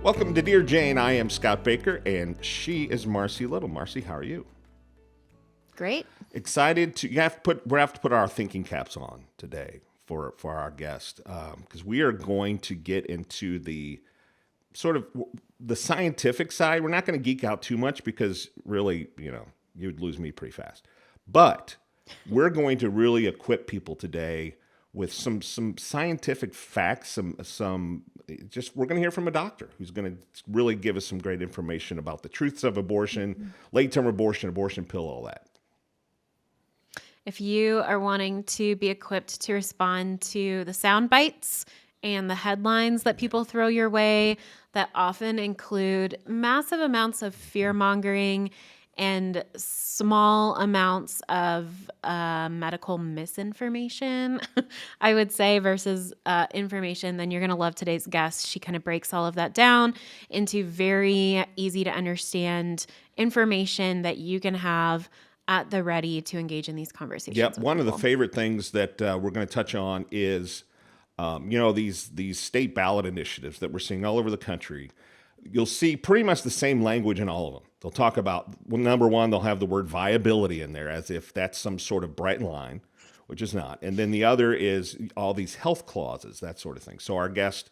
Welcome to Dear Jane. I am Scott Baker, and she is Marcy Little. Marcy, how are you? Great. Excited to we have to put our thinking caps on today for our guest because we are going to get into the sort of the scientific side. We're not going to geek out too much because really, you'd lose me pretty fast. But we're going to really equip people today with some scientific facts, we're going to hear from a doctor who's going to really give us some great information about the truths of abortion, late-term abortion, abortion pill, all that. If you are wanting to be equipped to respond to the sound bites and the headlines that people throw your way that often include massive amounts of fear-mongering and small amounts of medical misinformation, I would say, versus information, then you're going to love today's guest. She kind of breaks all of that down into very easy to understand information that you can have at the ready to engage in these conversations. Yep. One of the favorite things that we're going to touch on is, these state ballot initiatives that we're seeing all over the country. You'll see pretty much the same language in all of them. They'll talk about, well, number one, they'll have the word viability in there as if that's some sort of bright line, which is not. And then the other is all these health clauses, that sort of thing. So our guest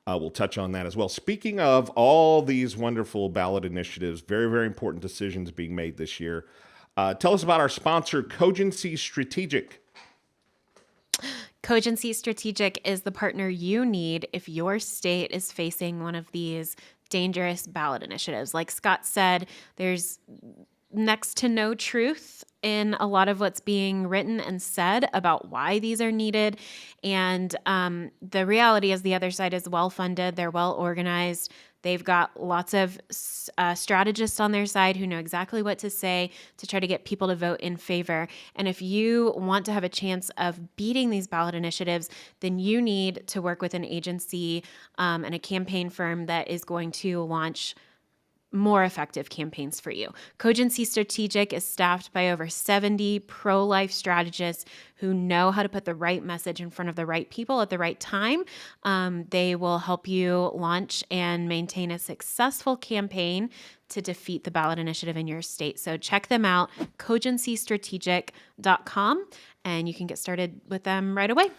will touch on that as well. Speaking of all these wonderful ballot initiatives, very, very important decisions being made this year. Tell us about our sponsor, Cogency Strategic. Cogency Strategic is the partner you need if your state is facing one of these dangerous ballot initiatives. Like Scott said, there's next to no truth in a lot of what's being written and said about why these are needed. And the reality is the other side is well-funded. They're well-organized. They've got lots of strategists on their side who know exactly what to say to try to get people to vote in favor. And if you want to have a chance of beating these ballot initiatives, then you need to work with an agency and a campaign firm that is going to launch more effective campaigns for you. Cogency Strategic is staffed by over 70 pro-life strategists who know how to put the right message in front of the right people at the right time. They will help you launch and maintain a successful campaign to defeat the ballot initiative in your state. So check them out, cogencystrategic.com, and you can get started with them right away.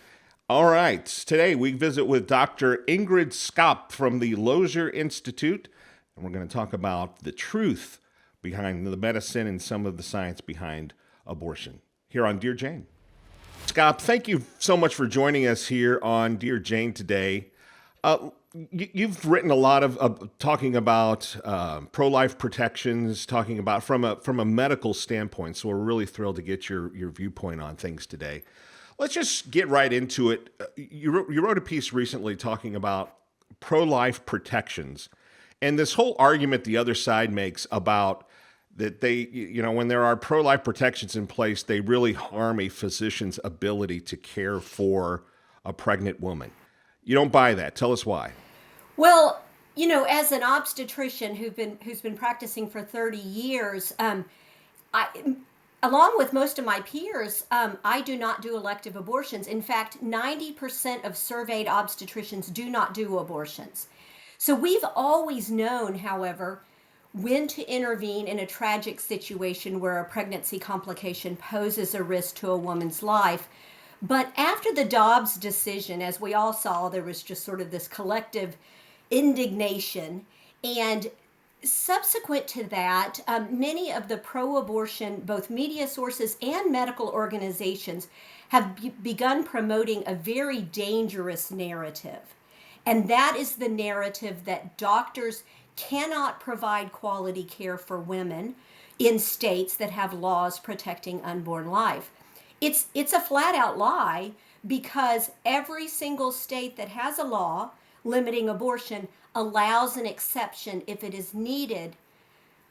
All right. Today we visit with Dr. Ingrid Skop from the Lozier Institute. And we're going to talk about the truth behind the medicine and some of the science behind abortion here on Dear Jane. Skop, thank you so much for joining us here on Dear Jane today. You've written a lot of talking about pro-life protections, talking about from a medical standpoint. So we're really thrilled to get your viewpoint on things today. Let's just get right into it. You wrote a piece recently talking about pro-life protections. And this whole argument the other side makes about that they, when there are pro-life protections in place, they really harm a physician's ability to care for a pregnant woman. You don't buy that. Tell us why. Well, as an obstetrician who's been practicing for 30 years, along with most of my peers, I do not do elective abortions. In fact, 90% of surveyed obstetricians do not do abortions. So we've always known, however, when to intervene in a tragic situation where a pregnancy complication poses a risk to a woman's life. But after the Dobbs decision, as we all saw, there was just sort of this collective indignation. And subsequent to that, many of the pro-abortion, both media sources and medical organizations, have begun promoting a very dangerous narrative. And that is the narrative that doctors cannot provide quality care for women in states that have laws protecting unborn life. It's a flat out lie because every single state that has a law limiting abortion allows an exception if it is needed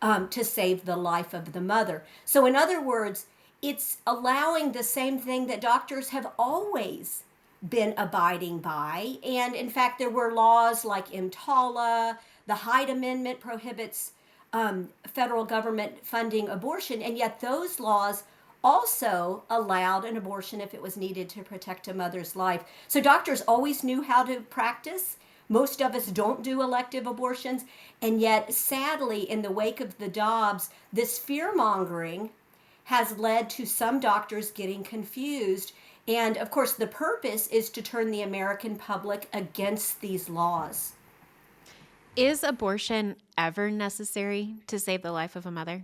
to save the life of the mother. So in other words, it's allowing the same thing that doctors have always been abiding by. And in fact, there were laws like EMTALA, the Hyde Amendment prohibits federal government funding abortion, and yet those laws also allowed an abortion if it was needed to protect a mother's life. So doctors always knew how to practice Most of us don't do elective abortions. And yet, sadly, in the wake of the Dobbs, this fear mongering has led to some doctors getting confused. And of course, the purpose is to turn the American public against these laws. Is abortion ever necessary to save the life of a mother?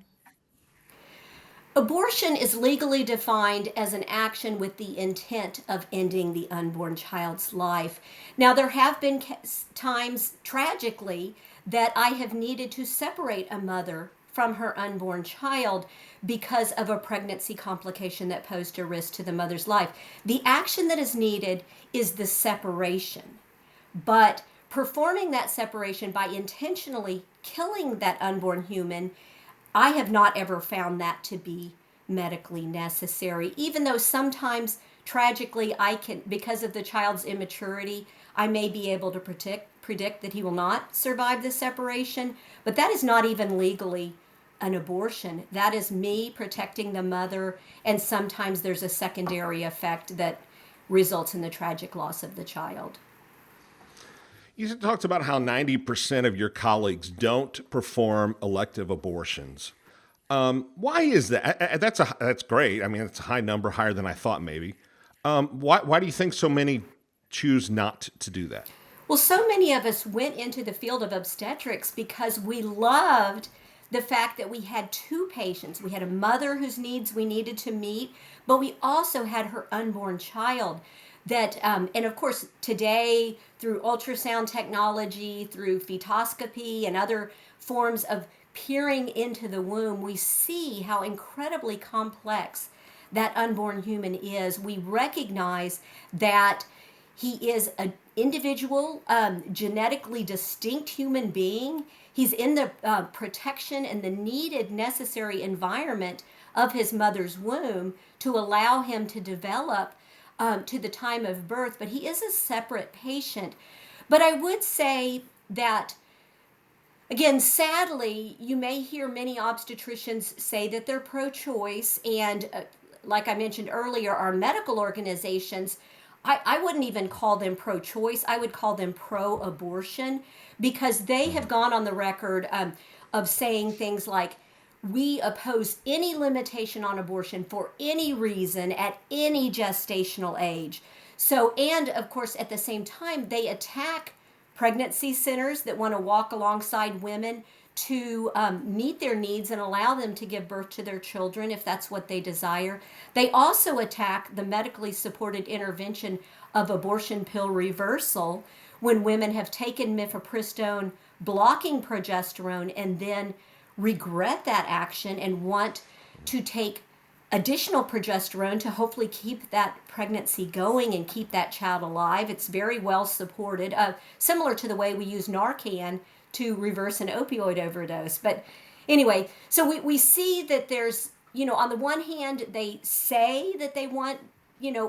Abortion is legally defined as an action with the intent of ending the unborn child's life. Now, there have been times, tragically, that I have needed to separate a mother from her unborn child because of a pregnancy complication that posed a risk to the mother's life. The action that is needed is the separation. But performing that separation by intentionally killing that unborn human, I have not ever found that to be medically necessary, even though sometimes tragically I can, because of the child's immaturity, I may be able to predict that he will not survive the separation, but that is not even legally an abortion. That is me protecting the mother, and sometimes there's a secondary effect that results in the tragic loss of the child. You talked about how 90% of your colleagues don't perform elective abortions. Why is that? That's great. I mean, it's a high number, higher than I thought maybe. Why do you think so many choose not to do that? Well, so many of us went into the field of obstetrics because we loved the fact that we had two patients. We had a mother whose needs we needed to meet, but we also had her unborn child. And of course, today, through ultrasound technology, through fetoscopy, and other forms of peering into the womb, we see how incredibly complex that unborn human is. We recognize that he is an individual, genetically distinct human being. He's in the protection and the needed, necessary environment of his mother's womb to allow him to develop to the time of birth, but he is a separate patient. But I would say that, again, sadly, you may hear many obstetricians say that they're pro-choice, and like I mentioned earlier, our medical organizations, I wouldn't even call them pro-choice. I would call them pro-abortion, because they have gone on the record of saying things like, we oppose any limitation on abortion for any reason at any gestational age. So, and of course, at the same time, they attack pregnancy centers that want to walk alongside women to meet their needs and allow them to give birth to their children if that's what they desire. They also attack the medically supported intervention of abortion pill reversal when women have taken mifepristone blocking progesterone and then regret that action and want to take additional progesterone to hopefully keep that pregnancy going and keep that child alive. It's very well supported, similar to the way we use Narcan to reverse an opioid overdose. But anyway, so we see that there's, on the one hand, they say that they want,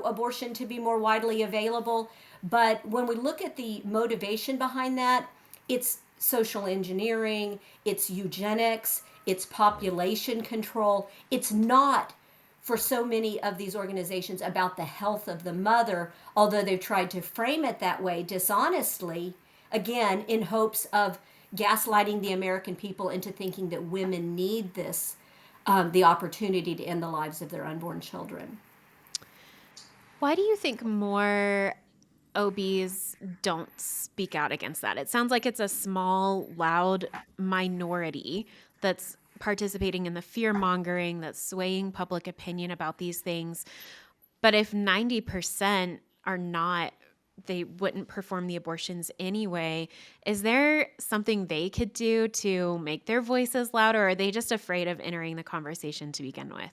abortion to be more widely available. But when we look at the motivation behind that, it's social engineering, it's eugenics, it's population control. It's not, for so many of these organizations, about the health of the mother, although they've tried to frame it that way dishonestly, again, in hopes of gaslighting the American people into thinking that women need this, the opportunity to end the lives of their unborn children. Why do you think more OBs don't speak out against that? It sounds like it's a small, loud minority that's participating in the fear mongering, that's swaying public opinion about these things. But if 90% are not, they wouldn't perform the abortions anyway, is there something they could do to make their voices louder, or are they just afraid of entering the conversation to begin with?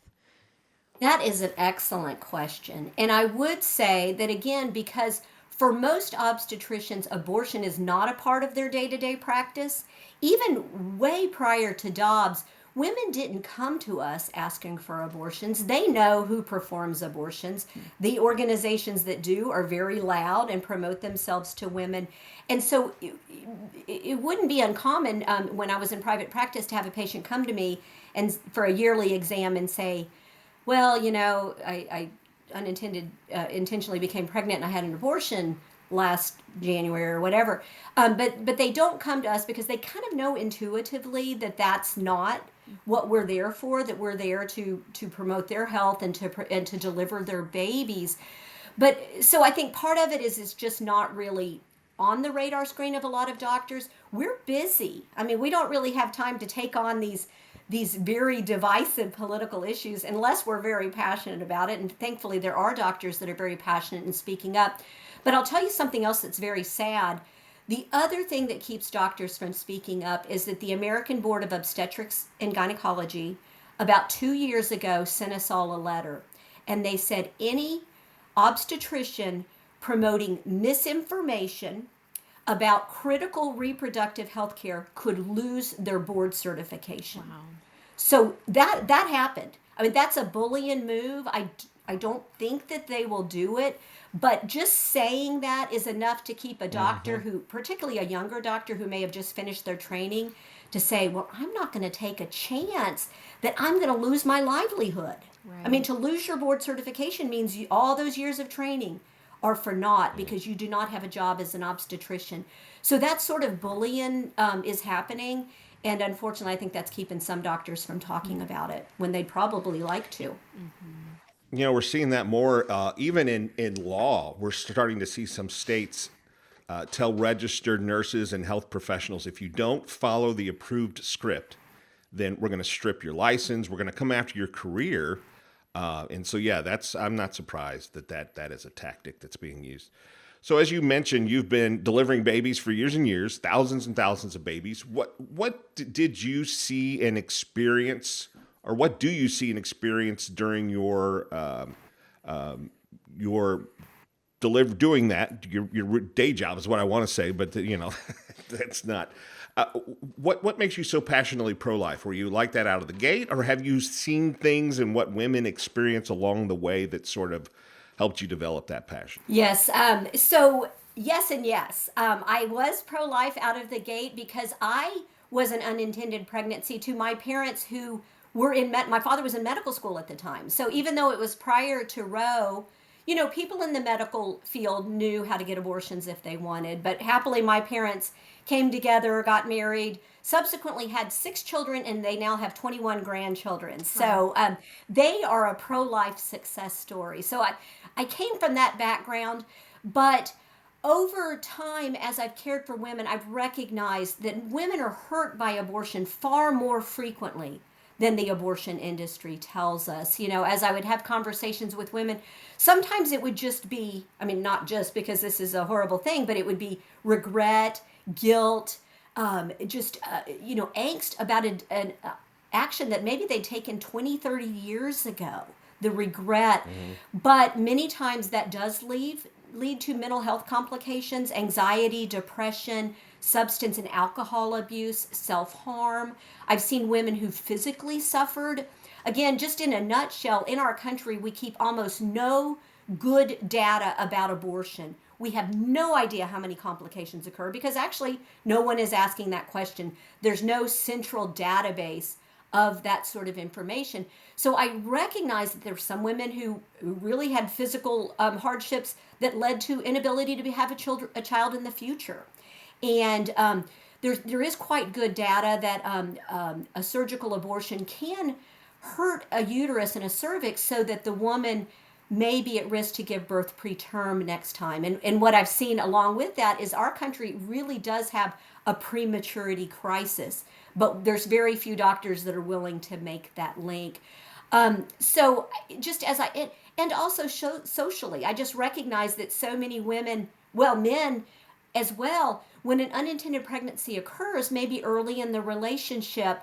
That is an excellent question. And I would say that, again, because for most obstetricians, abortion is not a part of their day-to-day practice. Even way prior to Dobbs, women didn't come to us asking for abortions. They know who performs abortions. The organizations that do are very loud and promote themselves to women. And so it wouldn't be uncommon when I was in private practice to have a patient come to me and for a yearly exam and say, well, I intentionally became pregnant and I had an abortion last January or whatever. But they don't come to us because they kind of know intuitively that that's not what we're there for. That we're there to promote their health and to deliver their babies. But so I think part of it is it's just not really on the radar screen of a lot of doctors. We're busy. I mean, we don't really have time to take on these very divisive political issues unless we're very passionate about it. And thankfully, there are doctors that are very passionate in speaking up. But I'll tell you something else that's very sad. The other thing that keeps doctors from speaking up is that the American Board of Obstetrics and Gynecology, about 2 years ago, sent us all a letter. And they said any obstetrician promoting misinformation about critical reproductive health care could lose their board certification. Wow. So that happened. I mean, that's a bullion move. I don't think that they will do it, but just saying that is enough to keep a doctor who, particularly a younger doctor who may have just finished their training, to say, well, I'm not going to take a chance that I'm going to lose my livelihood. Right. I mean, to lose your board certification means all those years of training are for naught because you do not have a job as an obstetrician. So that sort of bullying is happening. And unfortunately, I think that's keeping some doctors from talking about it when they'd probably like to. You know, we're seeing that more even in law. We're starting to see some states tell registered nurses and health professionals, if you don't follow the approved script, then we're going to strip your license. We're going to come after your career. And so, yeah, I'm not surprised that is a tactic that's being used. So as you mentioned, you've been delivering babies for years and years, thousands and thousands of babies. What did you see and experience, or what do you see and experience during your doing that? Your day job is what I want to say, but that's not. What makes you so passionately pro-life? Were you like that out of the gate, or have you seen things and what women experience along the way that sort of helped you develop that passion? Yes. So yes and yes. I was pro-life out of the gate because I was an unintended pregnancy to my parents who were my father was in medical school at the time. So even though it was prior to Roe, people in the medical field knew how to get abortions if they wanted. But happily, my parents came together, got married, subsequently had 6 children, and they now have 21 grandchildren. So they are a pro-life success story. So I came from that background, but over time, as I've cared for women, I've recognized that women are hurt by abortion far more frequently than the abortion industry tells us. As I would have conversations with women, sometimes it would just be, not just because this is a horrible thing, but it would be regret, guilt, angst about an action that maybe they'd taken 20, 30 years ago, the regret. But many times that does lead to mental health complications, anxiety, depression, substance and alcohol abuse, self-harm. I've seen women who physically suffered. Again, just in a nutshell, in our country, we keep almost no good data about abortion. We have no idea how many complications occur because actually no one is asking that question. There's no central database of that sort of information. So I recognize that there's some women who really had physical hardships that led to inability to have a child in the future. And there is quite good data that a surgical abortion can hurt a uterus and a cervix so that the woman may be at risk to give birth preterm next time. And what I've seen along with that is our country really does have a prematurity crisis, but there's very few doctors that are willing to make that link. So just and also socially, I just recognize that so many women, men as well, when an unintended pregnancy occurs, maybe early in the relationship,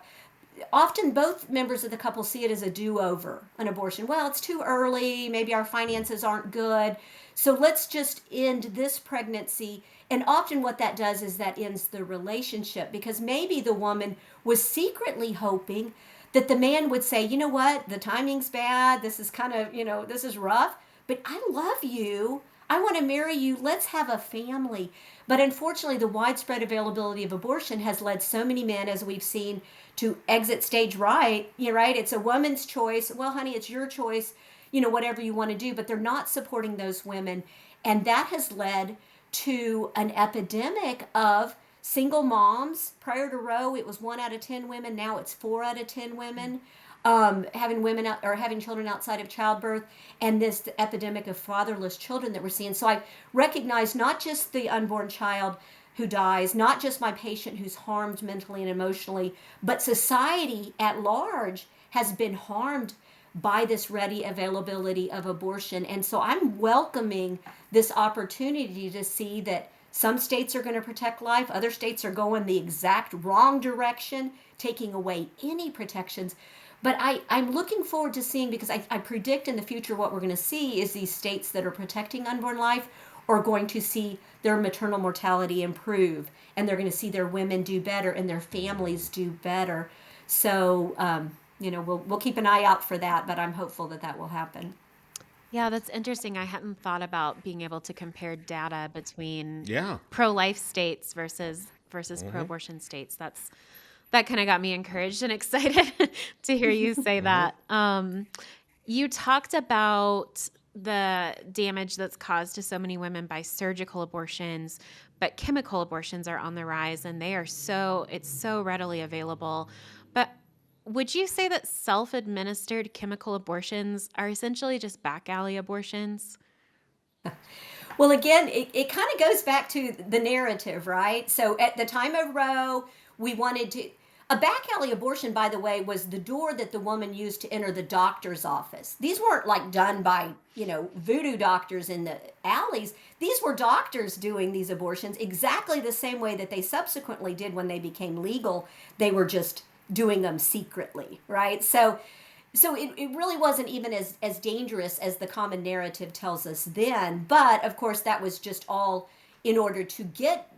often both members of the couple see it as a do-over, an abortion. Well, it's too early. Maybe our finances aren't good. So let's just end this pregnancy. And often what that does is that ends the relationship because maybe the woman was secretly hoping that the man would say, you know what, the timing's bad. This is kind of, this is rough, but I love you. I want to marry you. Let's have a family. But unfortunately, the widespread availability of abortion has led so many men, as we've seen, to exit stage right. Right? It's a woman's choice. Well, honey, it's your choice, whatever you want to do. But they're not supporting those women. And that has led to an epidemic of single moms. Prior to Roe, it was 1 out of 10 women. Now it's 4 out of 10 women having children outside of childbirth, and this epidemic of fatherless children that we're seeing. So I recognize not just the unborn child who dies, not just my patient who's harmed mentally and emotionally, but society at large has been harmed by this ready availability of abortion. And so I'm welcoming this opportunity to see that some states are going to protect life, other states are going the exact wrong direction, taking away any protections. But I'm looking forward to seeing, because I predict in the future what we're going to see is these states that are protecting unborn life are going to see their maternal mortality improve, and they're going to see their women do better and their families do better. So, we'll keep an eye out for that, but I'm hopeful that that will happen. Yeah, that's interesting. I hadn't thought about being able to compare data between Yeah. pro-life states versus pro-abortion states. That kind of got me encouraged and excited to hear you say that. You talked about the damage that's caused to so many women by surgical abortions, but chemical abortions are on the rise, and it's so readily available. But would you say that self-administered chemical abortions are essentially just back alley abortions? Well, again, it kind of goes back to the narrative, right? So at the time of Roe, we wanted to. A back alley abortion, by the way, was the door that the woman used to enter the doctor's office. These weren't like done by, voodoo doctors in the alleys. These were doctors doing these abortions exactly the same way that they subsequently did when they became legal. They were just doing them secretly, right? So it really wasn't even as dangerous as the common narrative tells us then. But of course, that was just all in order to get,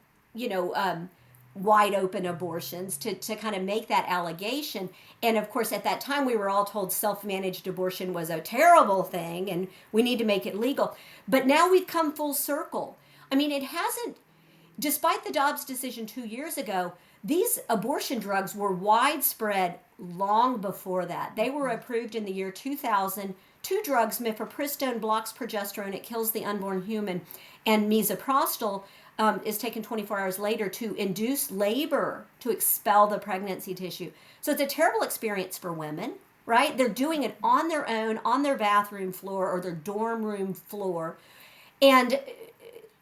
wide open abortions to kind of make that allegation. And of course, at that time, we were all told self-managed abortion was a terrible thing and we need to make it legal. But now we've come full circle. I mean, it hasn't, despite the Dobbs decision 2 years ago, these abortion drugs were widespread long before that. They were approved in the year 2000. Two drugs, mifepristone blocks progesterone, it kills the unborn human, and misoprostol is taken 24 hours later to induce labor, to expel the pregnancy tissue. So it's a terrible experience for women, right? They're doing it on their own, on their bathroom floor or their dorm room floor. And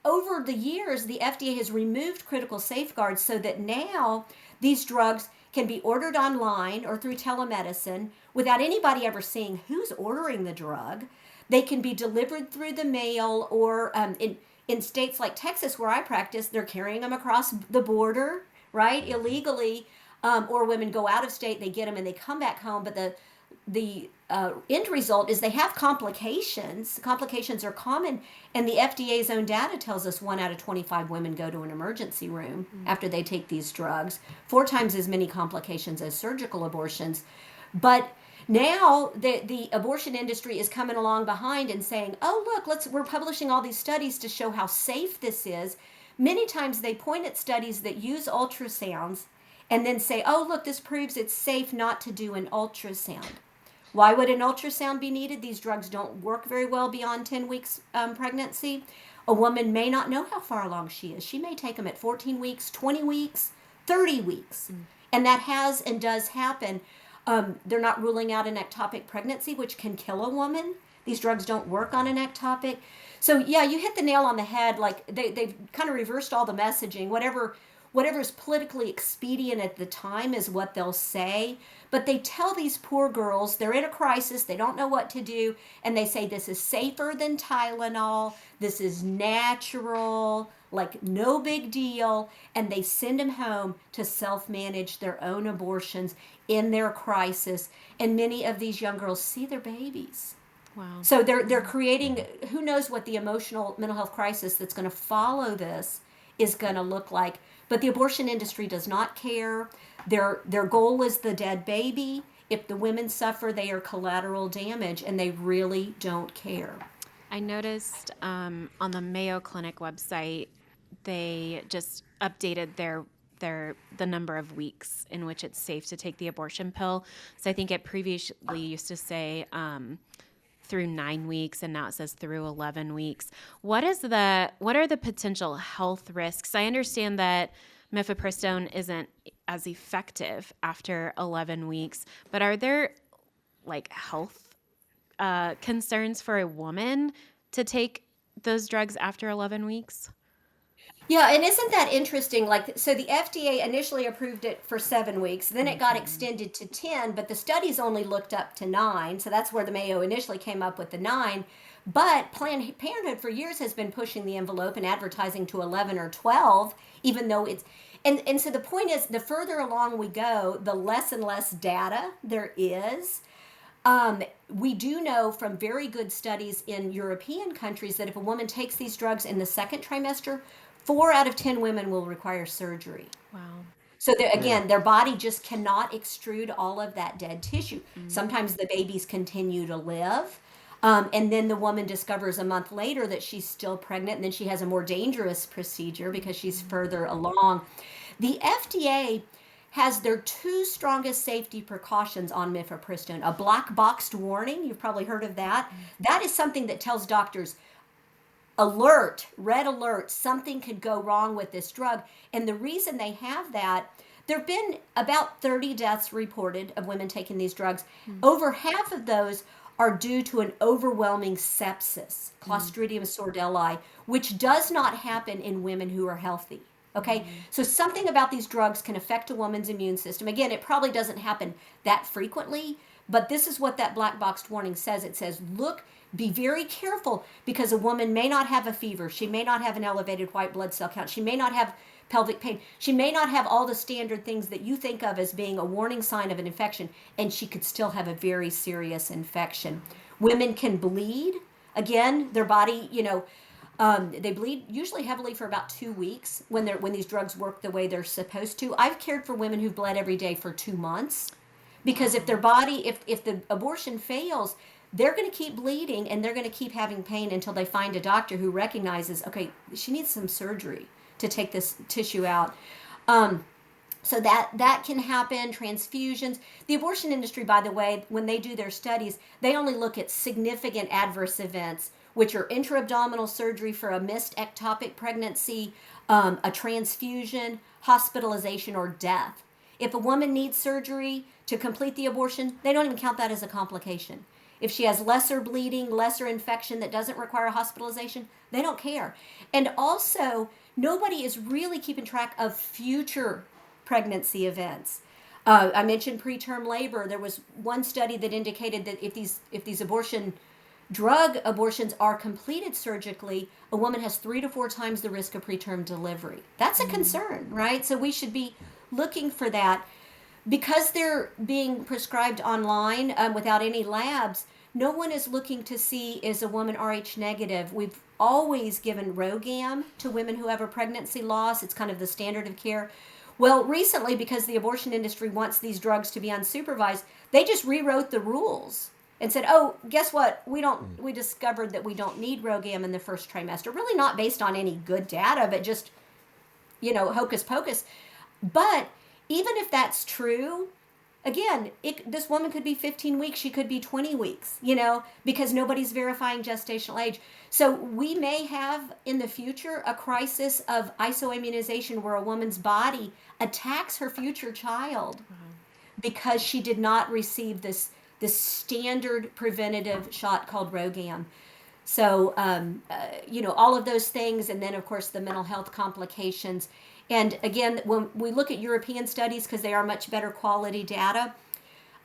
over the years, the FDA has removed critical safeguards so that now these drugs can be ordered online or through telemedicine without anybody ever seeing who's ordering the drug. They can be delivered through the mail, or in states like Texas, where I practice, they're carrying them across the border, right, illegally, or women go out of state, they get them and they come back home. But the end result is they have complications. Complications are common, and the FDA's own data tells us 1 out of 25 women go to an emergency room after they take these drugs, 4 times as many complications as surgical abortions. But now the abortion industry is coming along behind and saying, oh, look, we're publishing all these studies to show how safe this is. Many times they point at studies that use ultrasounds and then say, oh, look, this proves it's safe not to do an ultrasound. Why would an ultrasound be needed? These drugs don't work very well beyond 10 weeks pregnancy. A woman may not know how far along she is. She may take them at 14 weeks, 20 weeks, 30 weeks. And that has and does happen. They're not ruling out an ectopic pregnancy, which can kill a woman. These drugs don't work on an ectopic. So yeah, you hit the nail on the head. Like they've kind of reversed all the messaging. Whatever's politically expedient at the time is what they'll say. But they tell these poor girls, they're in a crisis, they don't know what to do, and they say this is safer than Tylenol, this is natural, like no big deal, and they send them home to self-manage their own abortions in their crisis. And many of these young girls see their babies. Wow. So they're creating, who knows what the emotional mental health crisis that's going to follow this is going to look like. But the abortion industry does not care. Their goal is the dead baby. If the women suffer, they are collateral damage, and they really don't care. I noticed on the Mayo Clinic website, they just updated the number of weeks in which it's safe to take the abortion pill. So I think it previously used to say through 9 weeks, and now it says through 11 weeks. What are the potential health risks? I understand that mifepristone isn't as effective after 11 weeks, but are there like health concerns for a woman to take those drugs after 11 weeks? Yeah, and isn't that interesting? Like, so the FDA initially approved it for 7 weeks, then it got extended to 10, but the studies only looked up to 9. So that's where the Mayo initially came up with the 9. But Planned Parenthood for years has been pushing the envelope and advertising to 11 or 12, even though it's. And so the point is, the further along we go, the less and less data there is. We do know from very good studies in European countries that if a woman takes these drugs in the second trimester, 4 out of 10 women will require surgery. Wow. So again, their body just cannot extrude all of that dead tissue. Sometimes the babies continue to live. And then the woman discovers a month later that she's still pregnant, and then she has a more dangerous procedure because she's further along. The FDA has their 2 strongest safety precautions on mifepristone. A black boxed warning, you've probably heard of that. That is something that tells doctors, alert, red alert, something could go wrong with this drug. And the reason they have that, there have been about 30 deaths reported of women taking these drugs. Over half of those are due to an overwhelming sepsis, Clostridium sordelli, which does not happen in women who are healthy. Okay, so something about these drugs can affect a woman's immune system. Again, it probably doesn't happen that frequently, but this is what that black boxed warning says. It says, look, be very careful, because a woman may not have a fever. She may not have an elevated white blood cell count. She may not have pelvic pain. She may not have all the standard things that you think of as being a warning sign of an infection, and she could still have a very serious infection. Women can bleed. Again, their body, they bleed usually heavily for about 2 weeks when these drugs work the way they're supposed to. I've cared for women who've bled every day for 2 months, because if their body, if the abortion fails, they're going to keep bleeding and they're going to keep having pain until they find a doctor who recognizes, okay, she needs some surgery to take this tissue out. So that can happen. Transfusions. The abortion industry, by the way, when they do their studies, they only look at significant adverse events, which are intra-abdominal surgery for a missed ectopic pregnancy, a transfusion, hospitalization, or death. If a woman needs surgery to complete the abortion, they don't even count that as a complication. If she has lesser bleeding, lesser infection that doesn't require hospitalization, they don't care. And also, nobody is really keeping track of future pregnancy events. I mentioned preterm labor. There was one study that indicated that if these drug abortions are completed surgically, a woman has 3 to 4 times the risk of preterm delivery. That's a concern, right? So we should be looking for that. Because they're being prescribed online without any labs, no one is looking to see, is a woman Rh negative. We've always given Rogam to women who have a pregnancy loss. It's kind of the standard of care. Well, recently, because the abortion industry wants these drugs to be unsupervised, they just rewrote the rules and said, oh, guess what? We discovered that we don't need Rogam in the first trimester. Really not based on any good data, but just, hocus pocus. But even if that's true, again, this woman could be 15 weeks, she could be 20 weeks, because nobody's verifying gestational age. So we may have in the future a crisis of isoimmunization where a woman's body attacks her future child because she did not receive this standard preventative shot called Rogam. So, all of those things, and then, of course, the mental health complications. And again, when we look at European studies, because they are much better quality data,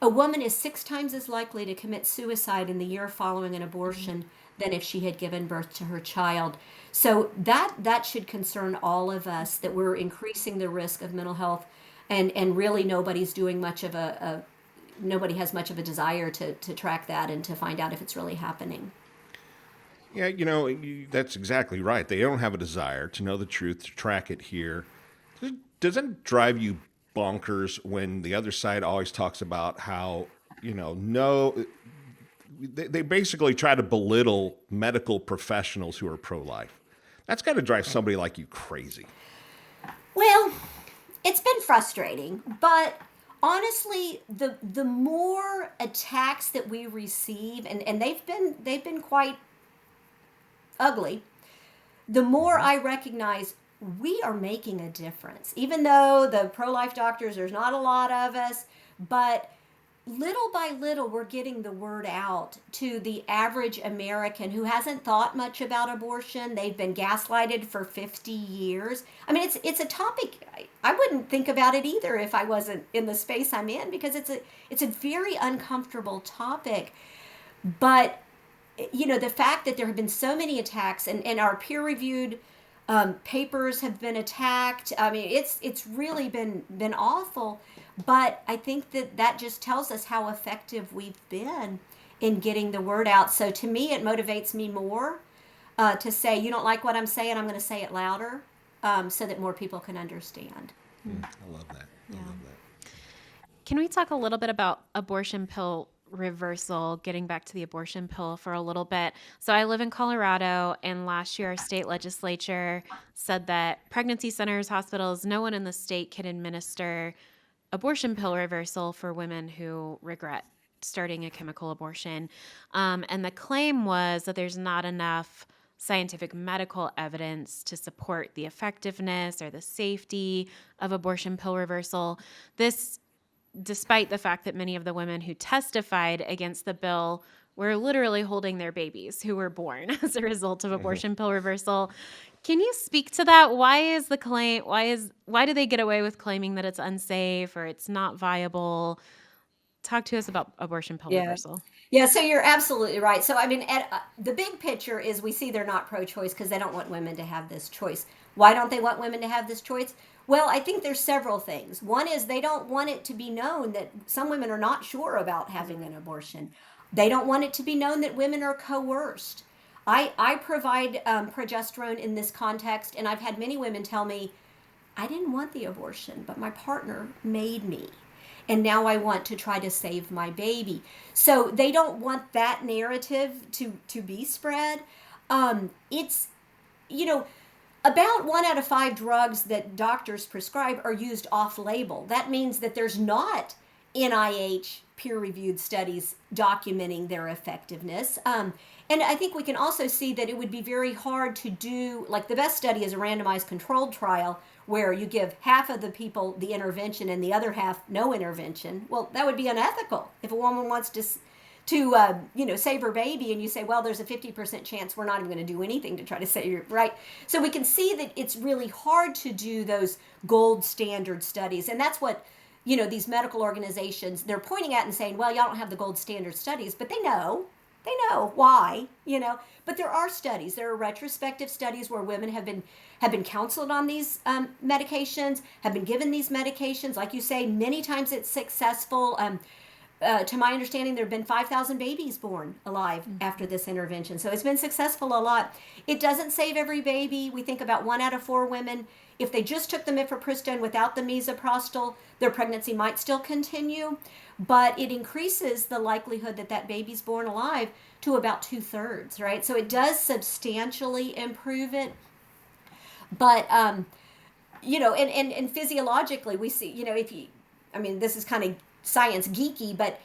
a woman is 6 times as likely to commit suicide in the year following an abortion than if she had given birth to her child. So that should concern all of us, that we're increasing the risk of mental health, and really nobody's doing much of nobody has much of a desire to track that and to find out if it's really happening. Yeah, that's exactly right. They don't have a desire to know the truth, to track it here. Doesn't it drive you bonkers when the other side always talks about how, they basically try to belittle medical professionals who are pro-life. That's got to drive somebody like you crazy. Well, it's been frustrating, but Honestly, the more attacks that we receive, and they've been quite ugly, the more I recognize we are making a difference. Even though the pro-life doctors, there's not a lot of us, but little by little we're getting the word out to the average American who hasn't thought much about abortion. They've been gaslighted for 50 years. I mean, it's a topic I wouldn't think about it either if I wasn't in the space I'm in, because it's a very uncomfortable topic. But the fact that there have been so many attacks, and our peer-reviewed papers have been attacked. I mean, it's really been awful. But I think that just tells us how effective we've been in getting the word out. So to me, it motivates me more to say, you don't like what I'm saying, I'm going to say it louder, so that more people can understand. I love that. I love that. Can we talk a little bit about abortion pill reversal, getting back to the abortion pill for a little bit? So I live in Colorado, and last year our state legislature said that pregnancy centers, hospitals, no one in the state can administer abortion pill reversal for women who regret starting a chemical abortion. And the claim was that there's not enough scientific medical evidence to support the effectiveness or the safety of abortion pill reversal. This, despite the fact that many of the women who testified against the bill were literally holding their babies who were born as a result of abortion pill reversal. Can you speak to that? Why is the claim? Why do they get away with claiming that it's unsafe or it's not viable? Talk to us about abortion pill Yeah. reversal. Yeah, so you're absolutely right. So, I mean, the big picture is we see they're not pro choice because they don't want women to have this choice. Why don't they want women to have this choice? Well, I think there's several things. One is they don't want it to be known that some women are not sure about having an abortion. They don't want it to be known that women are coerced. I provide progesterone in this context, and I've had many women tell me, I didn't want the abortion, but my partner made me. And now I want to try to save my baby. So they don't want that narrative to be spread. It's, about 1 out of 5 drugs that doctors prescribe are used off-label. That means that there's not NIH peer-reviewed studies documenting their effectiveness. And I think we can also see that it would be very hard to do, like the best study is a randomized controlled trial where you give half of the people the intervention and the other half no intervention. Well, that would be unethical. If a woman wants to save her baby, and you say, well, there's a 50% chance we're not even going to do anything to try to save her, right? So we can see that it's really hard to do those gold standard studies. And that's what, these medical organizations, they're pointing at and saying, well, y'all don't have the gold standard studies, but they know why, but there are studies. There are retrospective studies where women have been counseled on these medications, have been given these medications. Like you say, many times it's successful. To my understanding, there have been 5,000 babies born alive after this intervention. So it's been successful a lot. It doesn't save every baby. We think about 1 out of 4 women, if they just took the mifepristone without the misoprostol, their pregnancy might still continue, but it increases the likelihood that that baby's born alive to about 2/3, right? So it does substantially improve it. But, and physiologically, we see, this is kind of science geeky, but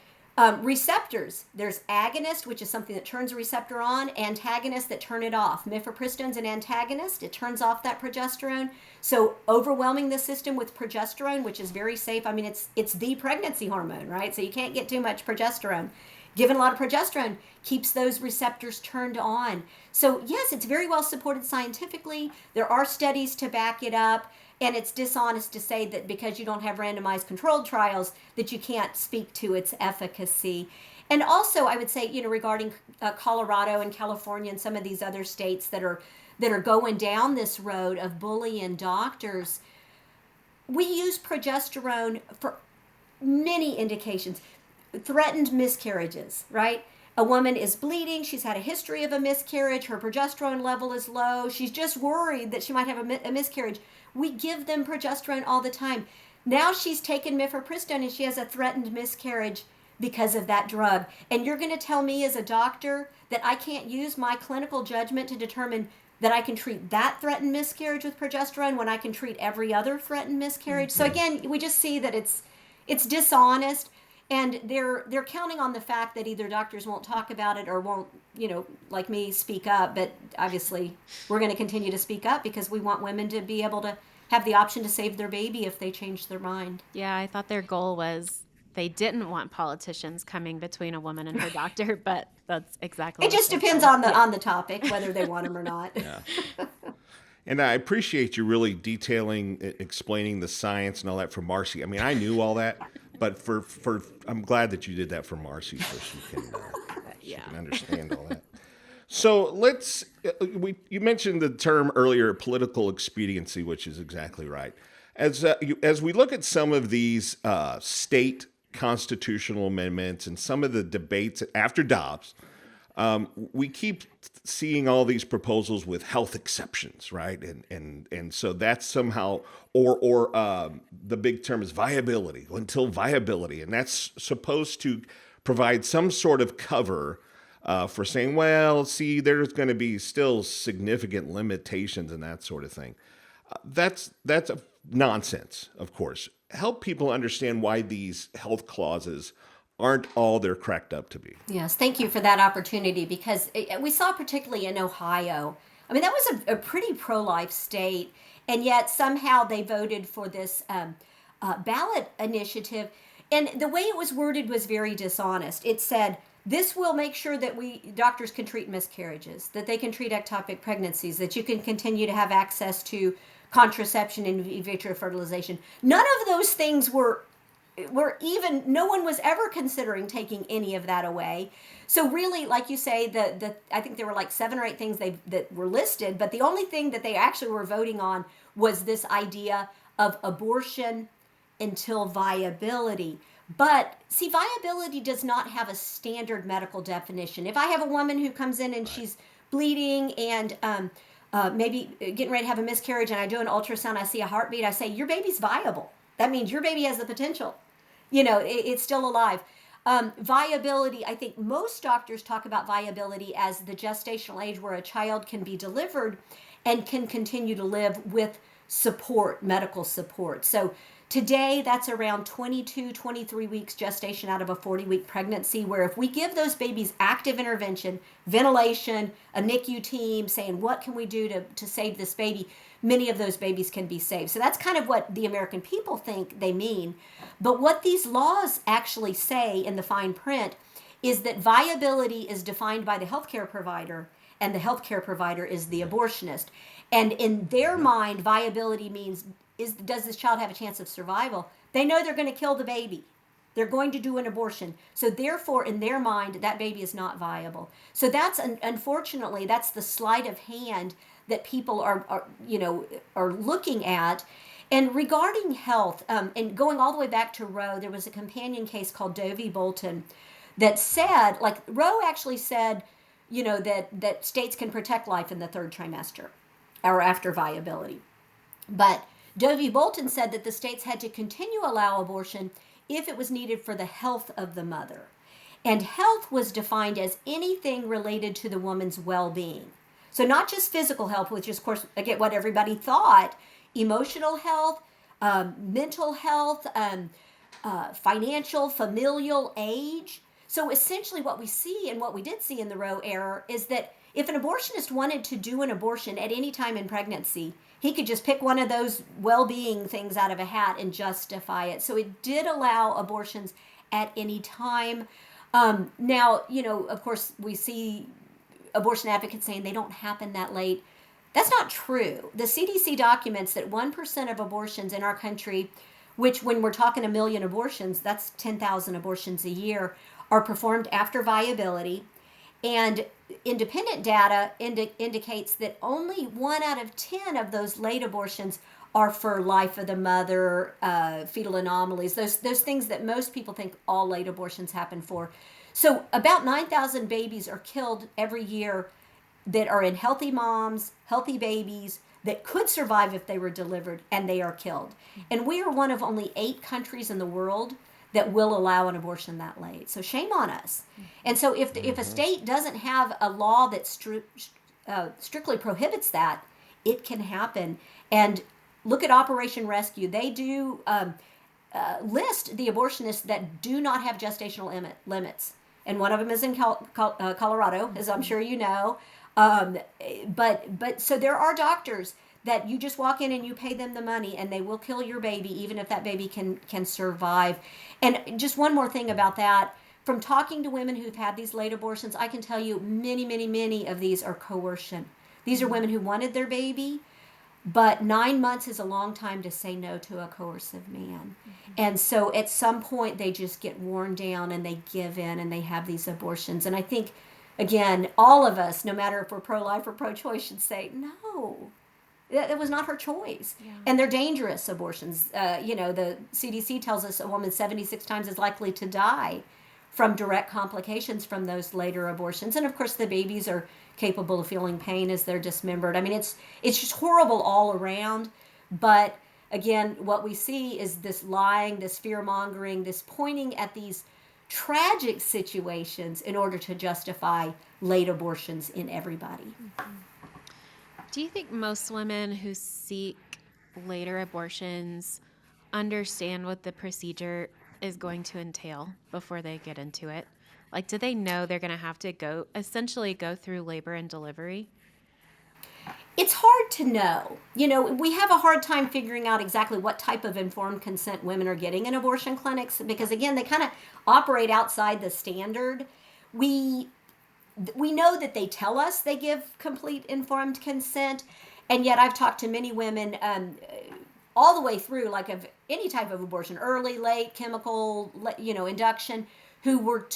receptors, there's agonist, which is something that turns a receptor on, antagonists that turn it off. Mifepristone's an antagonist. It turns off that progesterone. So overwhelming the system with progesterone, which is very safe. It's the pregnancy hormone, right? So you can't get too much progesterone. Given a lot of progesterone keeps those receptors turned on. So yes, it's very well supported scientifically. There are studies to back it up. And it's dishonest to say that because you don't have randomized controlled trials that you can't speak to its efficacy. And also, I would say, regarding Colorado and California and some of these other states that are going down this road of bullying doctors, we use progesterone for many indications. Threatened miscarriages, right? A woman is bleeding. She's had a history of a miscarriage. Her progesterone level is low. She's just worried that she might have a miscarriage. We give them progesterone all the time. Now she's taken mifepristone and she has a threatened miscarriage because of that drug. And you're going to tell me as a doctor that I can't use my clinical judgment to determine that I can treat that threatened miscarriage with progesterone when I can treat every other threatened miscarriage? So again, we just see that it's It's dishonest, and they're counting on the fact that either doctors won't talk about it or won't, like me, speak up. But obviously, we're going to continue to speak up because we want women to be able to have the option to save their baby if they change their mind. Yeah, I thought their goal was they didn't want politicians coming between a woman and her doctor, but that's exactly It what just they've depends done. on the Yeah. on the topic whether they want them or not. Yeah. And I appreciate you really detailing, explaining the science and all that for Marcy. I mean, I knew all that, but I'm glad that you did that for Marcy so she can understand all that. So you mentioned the term earlier, political expediency, which is exactly right. As we look at some of these state constitutional amendments and some of the debates after Dobbs, we keep seeing all these proposals with health exceptions, right? And so that's somehow, or the big term is viability, until viability, and that's supposed to provide some sort of cover for saying, well, see, there's going to be still significant limitations and that sort of thing. That's a nonsense, of course. Help people understand why these health clauses aren't all they're cracked up to be. Yes, thank you for that opportunity because we saw particularly in Ohio. I mean, that was a pretty pro-life state, and yet somehow they voted for this ballot initiative. And the way it was worded was very dishonest. It said, this will make sure that doctors can treat miscarriages, that they can treat ectopic pregnancies, that you can continue to have access to contraception and in vitro fertilization. None of those things were even, no one was ever considering taking any of that away. So really, like you say, I think there were like 7 or 8 things that were listed, but the only thing that they actually were voting on was this idea of abortion until viability. But see, viability does not have a standard medical definition. If I have a woman who comes in and she's bleeding and maybe getting ready to have a miscarriage, and I do an ultrasound, I see a heartbeat, I say, your baby's viable. That means your baby has the potential. It's still alive. Viability, I think most doctors talk about viability as the gestational age where a child can be delivered and can continue to live with support, medical support. So today, that's around 22, 23 weeks gestation out of a 40-week pregnancy, where if we give those babies active intervention, ventilation, a NICU team saying, what can we do to save this baby, many of those babies can be saved. So that's kind of what the American people think they mean. But what these laws actually say in the fine print is that viability is defined by the healthcare provider, and the healthcare provider is the abortionist. And in their mind, viability means, does this child have a chance of survival? They know they're going to kill the baby. They're going to do an abortion. So therefore, in their mind, that baby is not viable. So that's, unfortunately, that's the sleight of hand that people are looking at. And regarding health, and going all the way back to Roe, there was a companion case called Doe v. Bolton that said, like Roe actually said, that states can protect life in the 3rd trimester or after viability. But Doe v. Bolton said that the states had to continue to allow abortion if it was needed for the health of the mother. And health was defined as anything related to the woman's well-being. So not just physical health, which is, of course, again, what everybody thought, emotional health, mental health, financial, familial, age. So essentially what we see, and what we did see in the Roe era, is that if an abortionist wanted to do an abortion at any time in pregnancy, he could just pick one of those well-being things out of a hat and justify it. So it did allow abortions at any time. Now, of course, we see abortion advocates saying they don't happen that late. That's not true. The CDC documents that 1% of abortions in our country, which when we're talking 1 million abortions, that's 10,000 abortions a year, are performed after viability. And independent data indicates that only 1 out of 10 of those late abortions are for life of the mother, fetal anomalies, those things that most people think all late abortions happen for. So about 9,000 babies are killed every year that are in healthy moms, healthy babies, that could survive if they were delivered, and they are killed. And we are one of only 8 countries in the world that will allow an abortion that late. So shame on us. And so if a state doesn't have a law that strictly prohibits that, it can happen. And look at Operation Rescue. They do list the abortionists that do not have gestational limits. And one of them is in Colorado, as I'm sure you know. Um, but so there are doctors that you just walk in and you pay them the money and they will kill your baby even if that baby can survive. And just one more thing about that, from talking to women who've had these late abortions, I can tell you many of these are coercion. These are women who wanted their baby, but 9 months is a long time to say no to a coercive man. And so at some point they just get worn down and they give in and they have these abortions. And I think, again, all of us, no matter if we're pro-life or pro-choice, should say, no, that was not her choice. Yeah. And they're dangerous abortions. The CDC tells us a woman 76 times is likely to die from direct complications from those later abortions. And of course, the babies are capable of feeling pain as they're dismembered. I mean, it's just horrible all around. But again, what we see is this lying, this fear-mongering, this pointing at these tragic situations in order to justify late abortions in everybody. Mm-hmm. Do you think most women who seek later abortions understand what the procedure is going to entail before they get into it? Like, do they know they're going to have to essentially go through labor and delivery? It's hard to know. We have a hard time figuring out exactly what type of informed consent women are getting in abortion clinics because, again, they kind of operate outside the standard. We know that they tell us they give complete informed consent, and yet I've talked to many women all the way through, like of any type of abortion, early, late, chemical, induction, who were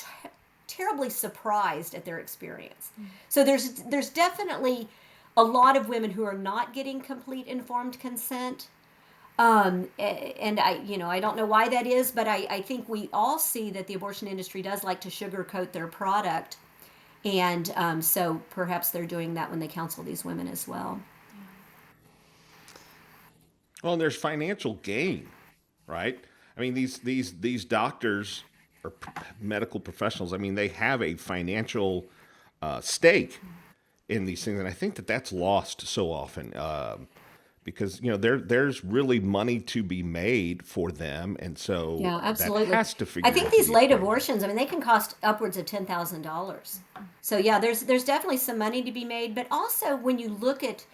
terribly surprised at their experience. Mm-hmm. So there's definitely a lot of women who are not getting complete informed consent. And I don't know why that is, but I think we all see that the abortion industry does like to sugarcoat their product. And so perhaps they're doing that when they counsel these women as well. Well, and there's financial gain, right? I mean, these doctors or medical professionals, I mean, they have a financial stake in these things. And I think that's lost so often because, there's really money to be made for them. And so yeah, absolutely. That has to figure I think these late abortions, I mean, they can cost upwards of $10,000. So yeah, there's definitely some money to be made. But also when you look at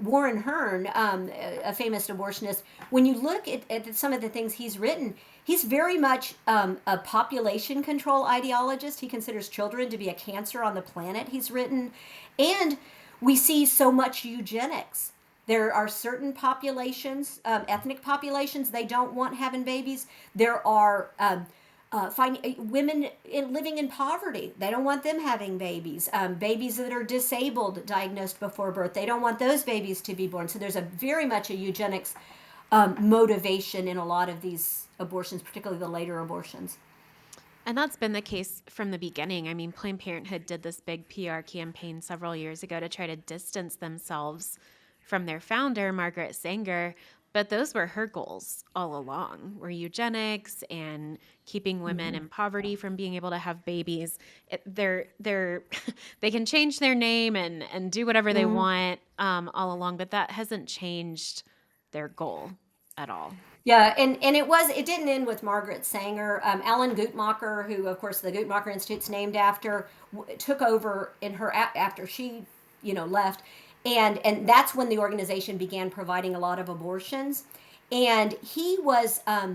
Warren Hearn, a famous abortionist, when you look at some of the things he's written, he's very much a population control ideologist. He considers children to be a cancer on the planet, he's written. And we see so much eugenics. There are certain populations, ethnic populations, they don't want having babies. There are women living in poverty. They don't want them having babies. Babies that are disabled, diagnosed before birth, they don't want those babies to be born. So there's very much a eugenics motivation in a lot of these abortions, particularly the later abortions. And that's been the case from the beginning. I mean, Planned Parenthood did this big PR campaign several years ago to try to distance themselves from their founder, Margaret Sanger. But those were her goals all along, were eugenics and keeping women in poverty from being able to have babies. They can change their name and do whatever they want all along, but that hasn't changed their goal at all. Yeah, and it didn't end with Margaret Sanger. Alan Guttmacher, who of course the Guttmacher Institute's named after, took over in her after she left. And that's when the organization began providing a lot of abortions. And he was a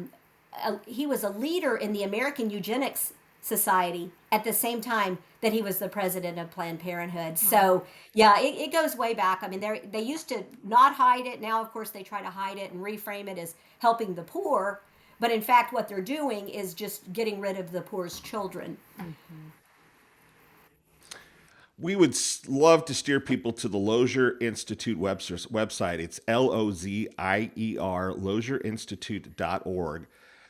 leader in the American Eugenics Society at the same time that he was the president of Planned Parenthood. So yeah, it goes way back. I mean, they used to not hide it. Now, of course, they try to hide it and reframe it as helping the poor. But in fact, what they're doing is just getting rid of the poor's children. Mm-hmm. We would love to steer people to the Lozier Institute website. It's Lozier, lozierinstitute.org.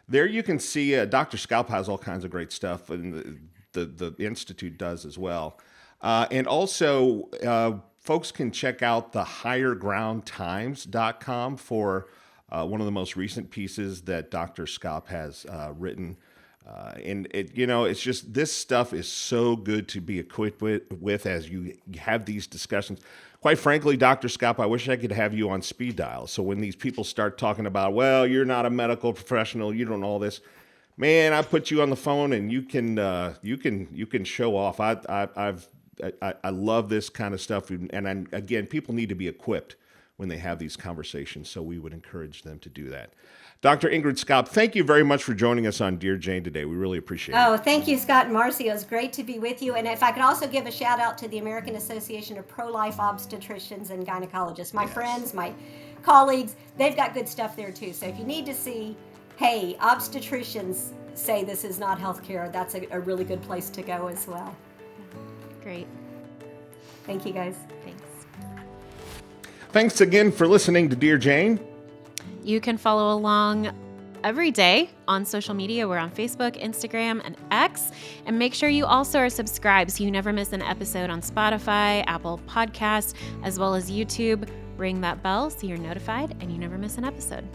There you can see Dr. Skop has all kinds of great stuff, and the Institute does as well. And also, folks can check out the highergroundtimes.com for one of the most recent pieces that Dr. Skop has written And it's just, this stuff is so good to be equipped with as you have these discussions. Quite frankly, Dr. Skop, I wish I could have you on speed dial. So when these people start talking about, well, you're not a medical professional, you don't know all this, man, I put you on the phone and you can show off. I love this kind of stuff, and again, people need to be equipped when they have these conversations. So we would encourage them to do that. Dr. Ingrid Skop, thank you very much for joining us on Dear Jane today. We really appreciate it. Oh, thank you, Scott and Marcy. It was great to be with you. And if I could also give a shout out to the American Association of Pro-Life Obstetricians and Gynecologists, my friends, my colleagues, they've got good stuff there too. So if you need to see, hey, obstetricians say this is not healthcare, that's a really good place to go as well. Great. Thank you, guys. Thanks. Thanks again for listening to Dear Jane. You can follow along every day on social media. We're on Facebook, Instagram, and X. And make sure you also are subscribed so you never miss an episode on Spotify, Apple Podcasts, as well as YouTube. Ring that bell so you're notified and you never miss an episode.